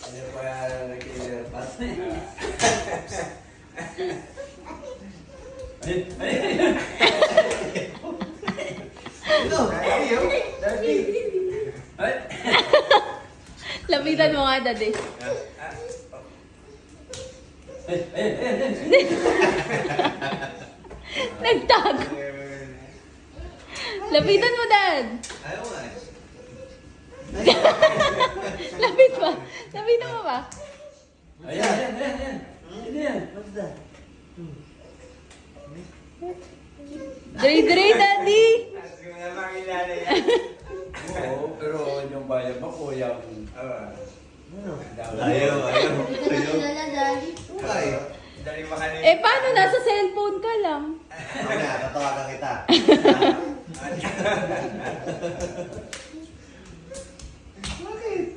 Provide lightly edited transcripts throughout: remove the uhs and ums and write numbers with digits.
Ano pa nag-killer pass? Ito, ayaw. Daddy. Lapitan mo nga, daddy. Nagtago. Lapitan mo, dad. Ayaw nga eh. Lapit mo. Lapitan mo ba? Ayan. What's that? Dre, daddy. Ask ko na makilala yan. Oo, pero yung bayan mo, kuya. Ayaw. Ayaw. Dali makanin. Eh, paano? Nasa cellphone ka lang. Ako na, tatawagan kita. Bakit?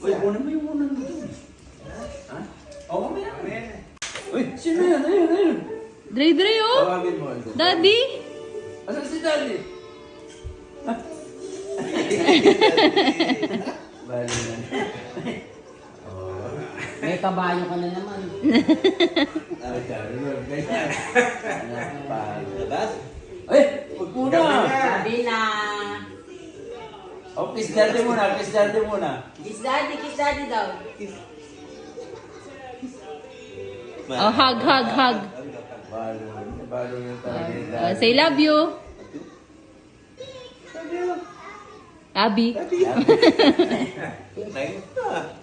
Uy, unan mo yung unan mo dun. Ha? Oo, mamaya. Uy, sino yan? Ayun. Dre, oh. Tawagin mo. Daddy. Asan si Daddy? Bali na. May kabayo ka na naman. Ay, ganyan. Labas? Ay, huwag muna. Sabi na. Oh, kiss daddy muna. Kiss daddy daw. Oh, hug. Balo yung talaga yung daddy. Say love you. Abi. Nangin pa.